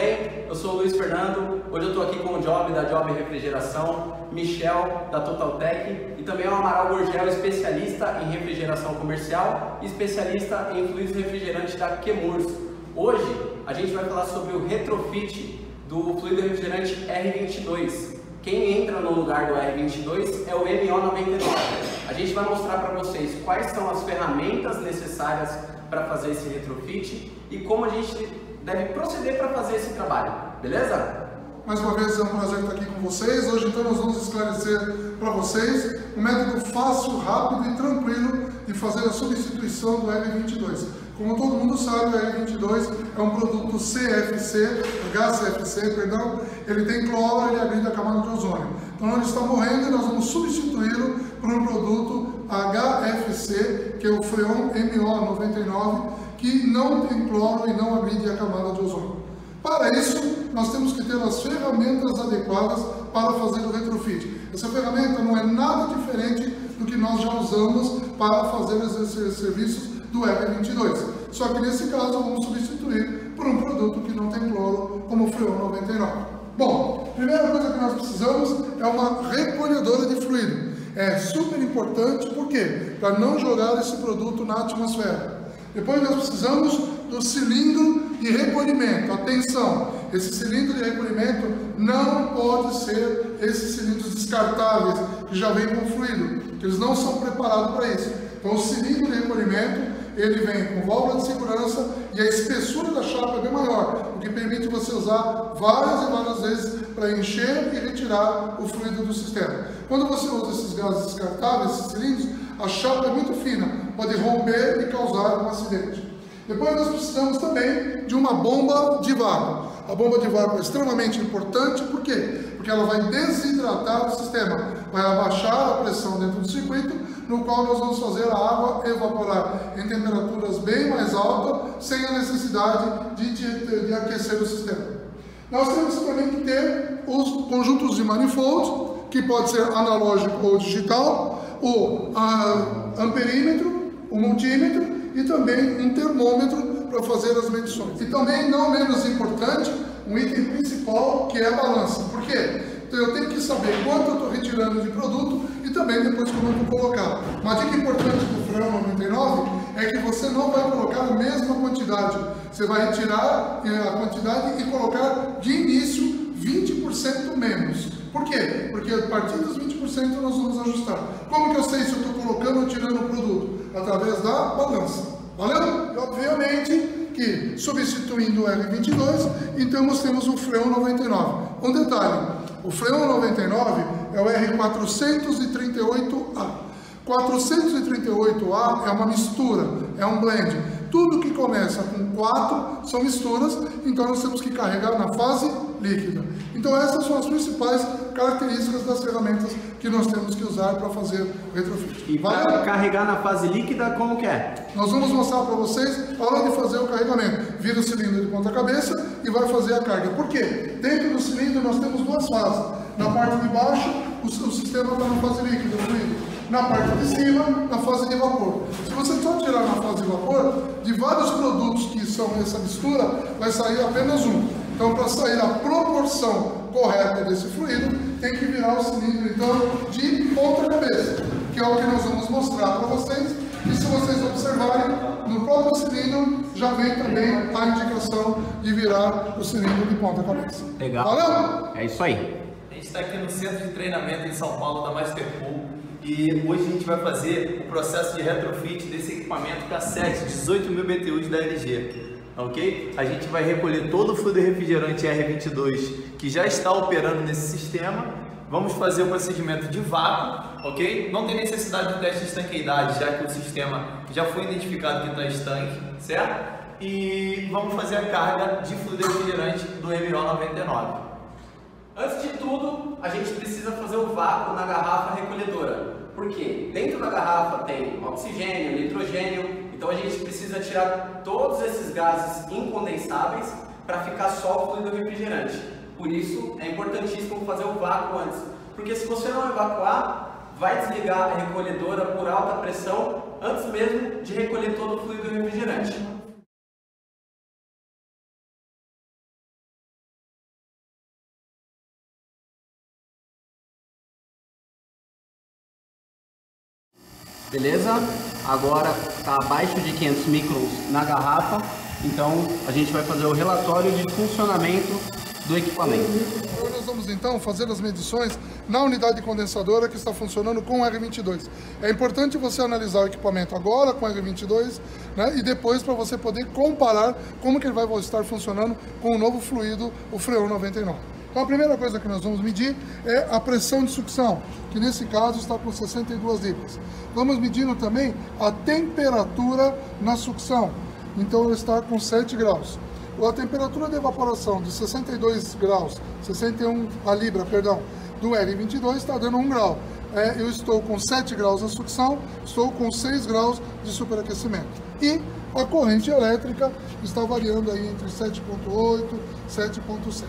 bem? Eu sou o Luiz Fernando, hoje eu estou aqui com o Job da Job Refrigeração, Michel da Totaltech e também o Amaral Gorgel, especialista em refrigeração comercial e especialista em fluidos refrigerantes da Chemours. Hoje a gente vai falar sobre o retrofit do fluido refrigerante R22. Quem entra no lugar do R22 é o MO99. A gente vai mostrar para vocês quais são as ferramentas necessárias para fazer esse retrofit e como a gente deve proceder para fazer esse trabalho, beleza? Mais uma vez é um prazer estar aqui com vocês. Hoje então nós vamos esclarecer para vocês um método fácil, rápido e tranquilo de fazer a substituição do R22. Como todo mundo sabe, o R22 é um produto CFC, gás CFC, perdão, ele tem cloro, ele agride a camada de ozônio. Então ele está morrendo e nós vamos substituí-lo por um produto HFC, que é o Freon MO99, que não tem cloro e não agride a camada de ozônio. Para isso, nós temos que ter as ferramentas adequadas para fazer o retrofit. Essa ferramenta não é nada diferente do que nós já usamos para fazer os serviços do R22. Só que nesse caso vamos substituir por um produto que não tem cloro, como o Freon 99. Bom, a primeira coisa que nós precisamos é uma recolhedora de fluido. É super importante, por quê? Para não jogar esse produto na atmosfera. Depois nós precisamos do cilindro de recolhimento. Atenção, esse cilindro de recolhimento não pode ser esses cilindros descartáveis que já vêm com fluido, que eles não são preparados para isso. Então o cilindro de recolhimento, ele vem com válvula de segurança e a espessura da chapa é bem maior, o que permite você usar várias e várias vezes para encher e retirar o fluido do sistema. Quando você usa esses gases descartáveis, esses cilindros, a chapa é muito fina, pode romper e causar um acidente. Depois nós precisamos também de uma bomba de vácuo. A bomba de vácuo é extremamente importante, por quê? Porque ela vai desidratar o sistema, vai abaixar a pressão dentro do circuito, no qual nós vamos fazer a água evaporar em temperaturas bem mais altas, sem a necessidade de aquecer o sistema. Nós temos também que ter os conjuntos de manifolds, que pode ser analógico ou digital, o amperímetro, o multímetro e também um termômetro para fazer as medições. E também, não menos importante, um item principal que é a balança. Por quê? Então eu tenho que saber quanto eu estou retirando de produto e também depois como eu vou colocar. Uma dica importante do Freon 99 é que você não vai colocar a mesma quantidade. Você vai retirar a quantidade e colocar de início 20% menos. Por quê? Porque a partir dos 20% nós vamos ajustar. Como que eu sei se eu estou colocando ou tirando o produto? Através da balança. Valeu? E obviamente que substituindo o R22, então nós temos o Freon 99. Um detalhe, o Freon 99 é o R438A. 438A é uma mistura, é um blend. Tudo que começa com 4 são misturas, então nós temos que carregar na fase líquida. Então essas são as principais características das ferramentas que nós temos que usar para fazer o retrofit. E para carregar na fase líquida, como que é? Nós vamos mostrar para vocês a hora de fazer o carregamento. Vira o cilindro de ponta cabeça e vai fazer a carga. Por quê? Dentro do cilindro nós temos duas fases. Na parte de baixo, o sistema está na fase líquida, o fluido. Na parte de cima, na fase de vapor. Se você só tirar na fase de vapor, de vários produtos que são essa mistura, vai sair apenas um. Então, para sair a proporção correta desse fluido, tem que virar o cilindro, então, de ponta cabeça, que é o que nós vamos mostrar para vocês. E se vocês observarem, no próprio cilindro já vem também a indicação de virar o cilindro de ponta cabeça. Legal. Valeu? É isso aí. A gente está aqui no centro de treinamento em São Paulo da Masterpool e hoje a gente vai fazer o processo de retrofit desse equipamento K7 18.000 BTUs da LG, ok? A gente vai recolher todo o fluido refrigerante R22 que já está operando nesse sistema. Vamos fazer o procedimento de vácuo, ok? Não tem necessidade de teste de estanqueidade, já que o sistema já foi identificado que está estanque, certo? E vamos fazer a carga de fluido refrigerante do MO99. Antes de tudo, a gente precisa fazer o vácuo na garrafa recolhedora. Por quê? Dentro da garrafa tem oxigênio, nitrogênio, então a gente precisa tirar todos esses gases incondensáveis para ficar só o fluido refrigerante. Por isso, é importantíssimo fazer o vácuo antes, porque se você não evacuar, vai desligar a recolhedora por alta pressão antes mesmo de recolher todo o fluido refrigerante. Beleza? Agora está abaixo de 500 microns na garrafa, então a gente vai fazer o relatório de funcionamento do equipamento. Agora nós vamos então fazer as medições na unidade condensadora que está funcionando com o R22. É importante você analisar o equipamento agora com o R22, né, e depois para você poder comparar como que ele vai estar funcionando com o novo fluido, o Freon 99. Então a primeira coisa que nós vamos medir é a pressão de sucção, que nesse caso está com 62 libras. Vamos medindo também a temperatura na sucção, então ela está com 7 graus. A temperatura de evaporação de 62 graus, 61 a libra, perdão, do R22 está dando 1 grau. Eu estou com 7 graus na sucção, estou com 6 graus de superaquecimento. E a corrente elétrica está variando aí entre 7,8 e 7,7.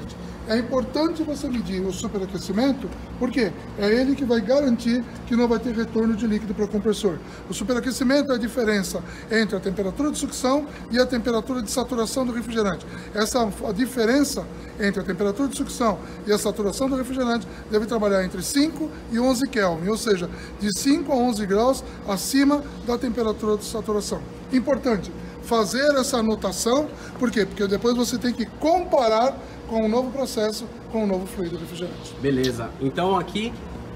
É importante você medir o superaquecimento, porque é ele que vai garantir que não vai ter retorno de líquido para o compressor. O superaquecimento é a diferença entre a temperatura de sucção e a temperatura de saturação do refrigerante. A diferença entre a temperatura de sucção e a saturação do refrigerante deve trabalhar entre 5 e 11 Kelvin, ou seja, de 5 a 11 graus acima da temperatura de saturação. Importante fazer essa anotação, por quê? Porque depois você tem que comparar com o novo processo, com o novo fluido refrigerante. Beleza, então aqui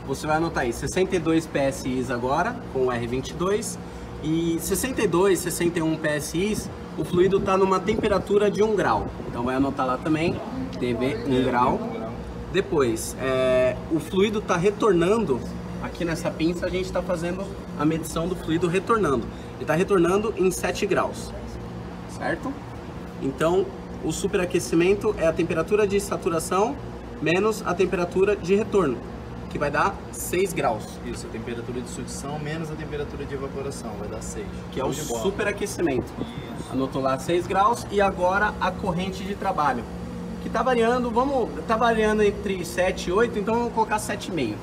você vai anotar aí 62 PSIs agora com o R22 e 62, 61 PSIs, o fluido está numa temperatura de 1 grau. Então vai anotar lá também, teve 1 grau. Depois, o fluido está retornando, aqui nessa pinça a gente está fazendo a medição do fluido retornando. Ele está retornando em 7 graus, certo? Então, o superaquecimento é a temperatura de saturação menos a temperatura de retorno, que vai dar 6 graus. Isso, a temperatura de sucção menos a temperatura de evaporação, vai dar 6. Que é o superaquecimento. Anotou lá 6 graus e agora a corrente de trabalho, que está variando, tá variando entre 7 e 8, então vamos colocar 7,5.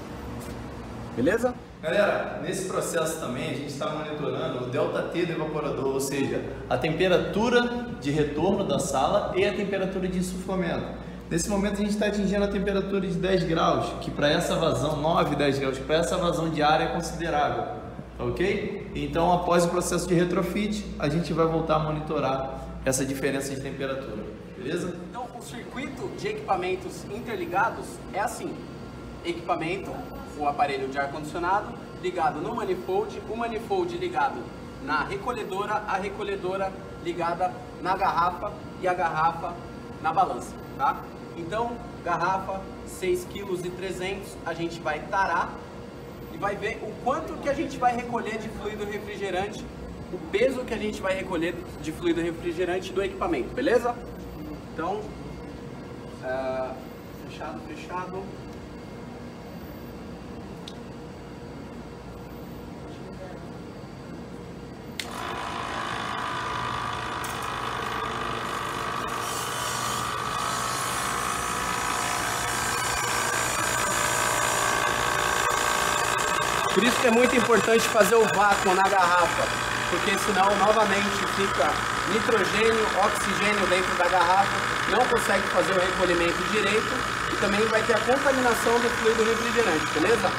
Beleza? Galera, nesse processo também a gente está monitorando o ΔT do evaporador, ou seja, a temperatura de retorno da sala e a temperatura de insuflamento. Nesse momento a gente está atingindo a temperatura de 10 graus, que para essa vazão, 9, 10 graus, para essa vazão de ar é considerável, ok? Então após o processo de retrofit, a gente vai voltar a monitorar essa diferença de temperatura, beleza? Então o circuito de equipamentos interligados é assim: equipamento, o aparelho de ar-condicionado ligado no manifold, o manifold ligado na recolhedora, a recolhedora ligada na garrafa e a garrafa na balança, tá? Então, garrafa 6,3 kg, a gente vai tarar e vai ver o quanto que a gente vai recolher de fluido refrigerante, o peso que a gente vai recolher de fluido refrigerante do equipamento, beleza? Então, fechado. Por isso que é muito importante fazer o vácuo na garrafa, porque senão novamente fica nitrogênio, oxigênio dentro da garrafa, não consegue fazer o recolhimento direito e também vai ter a contaminação do fluido refrigerante, beleza?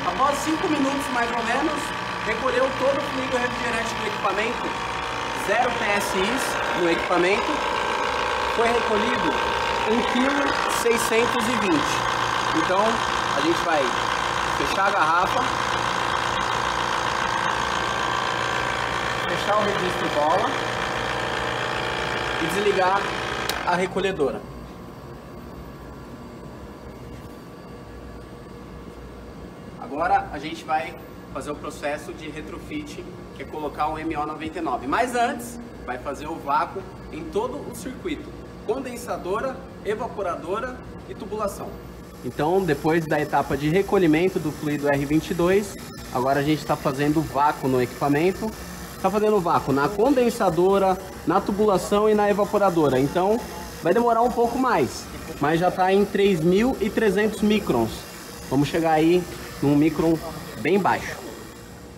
Após 5 minutos mais ou menos, recolheu todo o fluido refrigerante do equipamento, 0 PSIs no equipamento. Foi recolhido 1,620 kg. Então a gente vai fechar a garrafa, fechar o registro bola e desligar a recolhedora. Agora a gente vai fazer o processo de retrofit, que é colocar o MO99. Mas antes vai fazer o vácuo em todo o circuito: condensadora, evaporadora e tubulação. Então, depois da etapa de recolhimento do fluido R22, agora a gente está fazendo vácuo no equipamento. Está fazendo vácuo na condensadora, na tubulação e na evaporadora. Então, vai demorar um pouco mais, mas já está em 3.300 microns. Vamos chegar aí num micron bem baixo.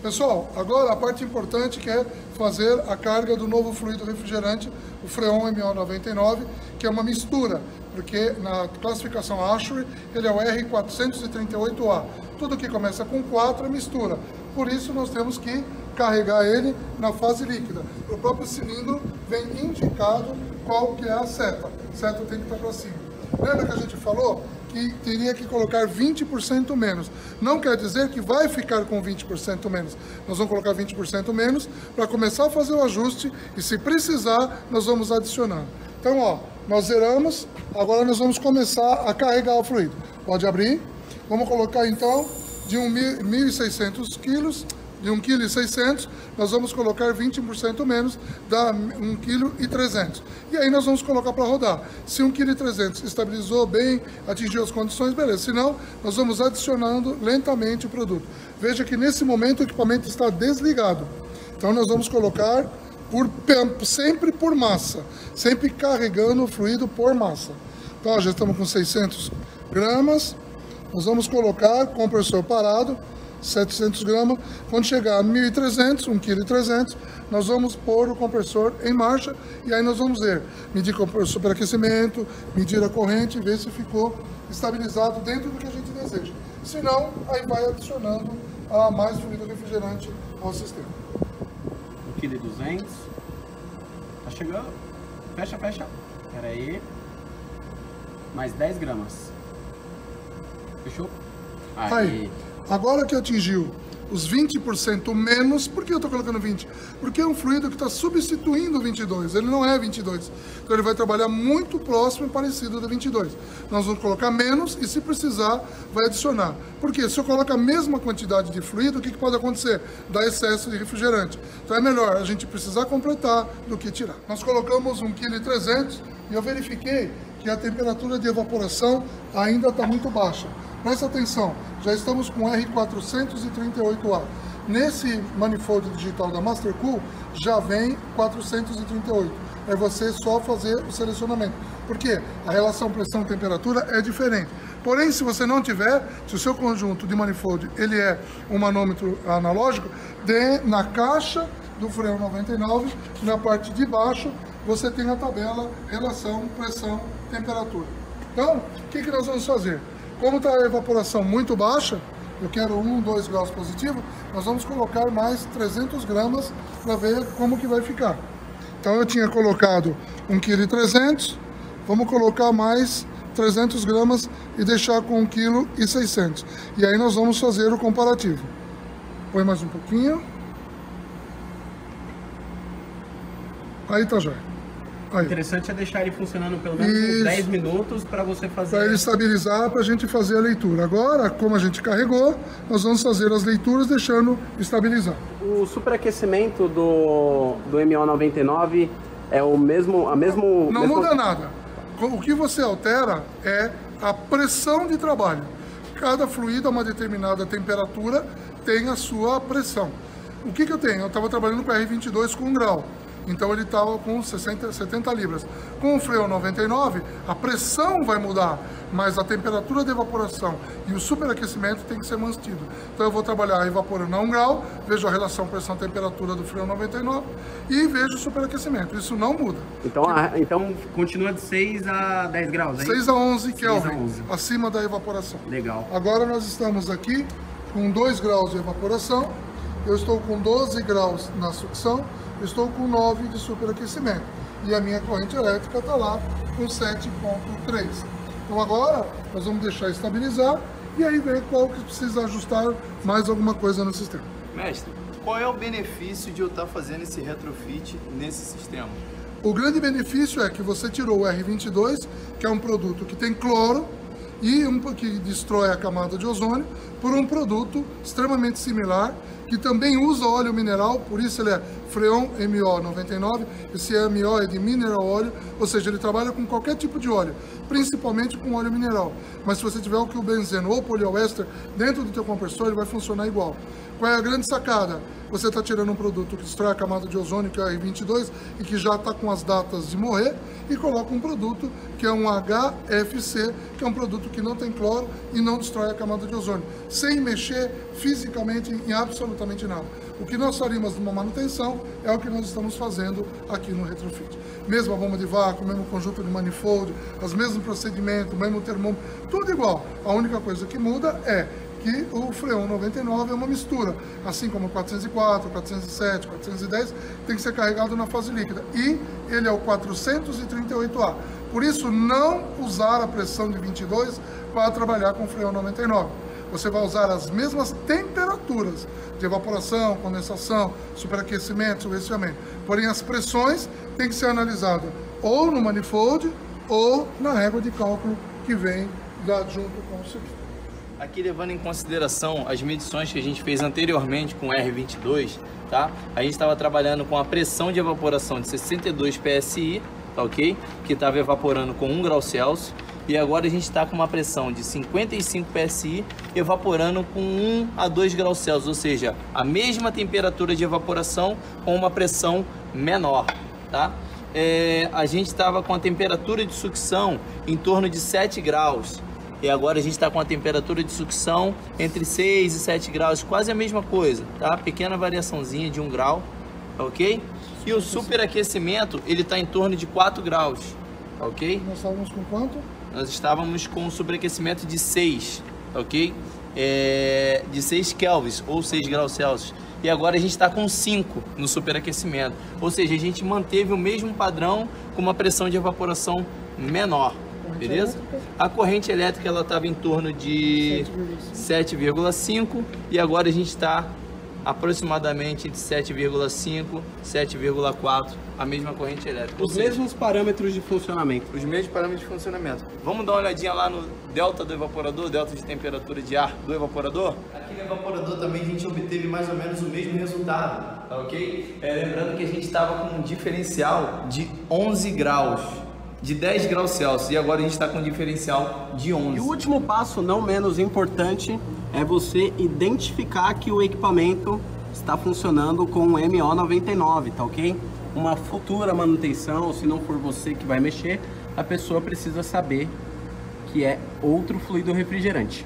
Pessoal, agora a parte importante, que é fazer a carga do novo fluido refrigerante, o Freon MO99, que é uma mistura. porque na classificação ASHRAE ele é o R438A. Tudo que começa com 4 é mistura. Por isso nós temos que carregar ele na fase líquida. O próprio cilindro vem indicado qual que é a seta. A seta tem que estar para cima. Lembra que a gente falou que teria que colocar 20% menos? Não quer dizer que vai ficar com 20% menos. Nós vamos colocar 20% menos para começar a fazer o ajuste e, se precisar, nós vamos adicionar. Então, ó, nós zeramos, agora nós vamos começar a carregar o fluido. Pode abrir. Vamos colocar então de 1.600 quilos, de 1,6 kg, nós vamos colocar 20% menos, dá 1,3 kg. E aí nós vamos colocar para rodar. Se 1,3 kg estabilizou bem, atingiu as condições, beleza. Se não, nós vamos adicionando lentamente o produto. Veja que nesse momento o equipamento está desligado. Então nós vamos colocar sempre por massa, sempre carregando o fluido por massa. Então ó, já estamos com 600 gramas, nós vamos colocar compressor parado, 700 gramas, quando chegar a 1.300, 1,3 kg, nós vamos pôr o compressor em marcha e aí nós vamos ver, medir o superaquecimento, medir a corrente e ver se ficou estabilizado dentro do que a gente deseja. Se não, aí vai adicionando mais fluido refrigerante ao sistema. 1,2 kg, tá chegando, fecha, espera aí, mais 10 gramas, fechou? Aí. Agora que atingiu os 20% menos, por que eu estou colocando 20? Porque é um fluido que está substituindo o 22, ele não é 22. Então ele vai trabalhar muito próximo e parecido do 22. Nós vamos colocar menos e, se precisar, vai adicionar. Porque se eu coloco a mesma quantidade de fluido, o que pode acontecer? Dá excesso de refrigerante. Então é melhor a gente precisar completar do que tirar. Nós colocamos 1,3 kg e eu verifiquei que a temperatura de evaporação ainda está muito baixa. Presta atenção, já estamos com R438A. Nesse manifold digital da Mastercool já vem 438. É você só fazer o selecionamento. Por quê? A relação pressão-temperatura é diferente. Porém, se você não tiver, se o seu conjunto de manifold ele é um manômetro analógico, na caixa do Freon 99, na parte de baixo, você tem a tabela relação pressão-temperatura. Então, o que nós vamos fazer? Como está a evaporação muito baixa, eu quero 1, 2 graus positivo, nós vamos colocar mais 300 gramas para ver como que vai ficar. Então eu tinha colocado 1,3 kg, vamos colocar mais 300 gramas e deixar com 1,6 kg. E aí nós vamos fazer o comparativo. Põe mais um pouquinho. Aí tá já. O interessante é deixar ele funcionando pelo menos uns 10 minutos para você fazer... Para ele estabilizar, para a gente fazer a leitura. Agora, como a gente carregou, nós vamos fazer as leituras deixando estabilizar. O superaquecimento do MO99 é o mesmo... Não muda nada. O que você altera é a pressão de trabalho. Cada fluido a uma determinada temperatura tem a sua pressão. O que eu tenho? Eu estava trabalhando com R22 com 1 grau. Então ele estava com 70 libras. Com o Freon 99, a pressão vai mudar, mas a temperatura de evaporação e o superaquecimento tem que ser mantido. Então eu vou trabalhar evaporando a 1 grau, vejo a relação pressão-temperatura do Freon 99 e vejo o superaquecimento. Isso não muda. Então continua de 6 a 10 graus, hein? 6 a 11 Kelvin, acima da evaporação. Legal. Agora nós estamos aqui com 2 graus de evaporação, eu estou com 12 graus na sucção, estou com 9 de superaquecimento e a minha corrente elétrica está lá com 7,3. Então agora nós vamos deixar estabilizar e aí ver qual que precisa ajustar mais alguma coisa no sistema. Mestre, qual é o benefício de eu estar fazendo esse retrofit nesse sistema? O grande benefício é que você tirou o R22, que é um produto que tem cloro e que destrói a camada de ozônio, por um produto extremamente similar, que também usa óleo mineral, por isso ele é Freon MO99, esse MO é de mineral óleo, ou seja, ele trabalha com qualquer tipo de óleo, principalmente com óleo mineral. Mas se você tiver o benzeno ou poliéster dentro do teu compressor, ele vai funcionar igual. Qual é a grande sacada? Você está tirando um produto que destrói a camada de ozônio, que é o R22, e que já está com as datas de morrer, e coloca um produto que é um HFC, que é um produto que não tem cloro e não destrói a camada de ozônio, sem mexer fisicamente em absolutamente absolutamente nada. O que nós faríamos numa manutenção é o que nós estamos fazendo aqui no retrofit. Mesmo a bomba de vácuo, mesmo conjunto de manifold, os mesmos procedimentos, o mesmo termômetro, tudo igual. A única coisa que muda é que o Freon 99 é uma mistura, assim como o 404, 407, 410 tem que ser carregado na fase líquida, e ele é o 438A. Por isso, não usar a pressão de 22 para trabalhar com o Freon 99. Você vai usar as mesmas temperaturas de evaporação, condensação, superaquecimento, subesfriamento. Porém, as pressões têm que ser analisadas ou no manifold ou na régua de cálculo que vem junto com o cilindro. Aqui, levando em consideração as medições que a gente fez anteriormente com o R22, tá? A gente estava trabalhando com a pressão de evaporação de 62 PSI, tá ok? Que estava evaporando com 1 grau Celsius. E agora a gente está com uma pressão de 55 PSI evaporando com 1 a 2 graus Celsius, ou seja, a mesma temperatura de evaporação com uma pressão menor, tá? A gente estava com a temperatura de sucção em torno de 7 graus. E agora a gente está com a temperatura de sucção entre 6 e 7 graus, quase a mesma coisa, tá? Pequena variaçãozinha de 1 grau, ok? E o superaquecimento, ele está em torno de 4 graus, ok? Nós estávamos com quanto? Nós estávamos com um superaquecimento de 6, ok? De 6 kelvins, ou 6 graus Celsius. E agora a gente está com 5 no superaquecimento. Ou seja, a gente manteve o mesmo padrão com uma pressão de evaporação menor. Beleza? A corrente elétrica ela estava em torno de 7,5 e agora a gente está aproximadamente entre 7,5 e 7,4, a mesma corrente elétrica. Os mesmos parâmetros de funcionamento. Os mesmos parâmetros de funcionamento. Vamos dar uma olhadinha lá no delta do evaporador, delta de temperatura de ar do evaporador? Aqui no evaporador também a gente obteve mais ou menos o mesmo resultado, tá ok? Lembrando que a gente estava com um diferencial de 11 graus. De 10 graus Celsius, e agora a gente está com um diferencial de 11. E o último passo, não menos importante, é você identificar que o equipamento está funcionando com o MO99, tá ok? Uma futura manutenção, se não for você que vai mexer, a pessoa precisa saber que é outro fluido refrigerante.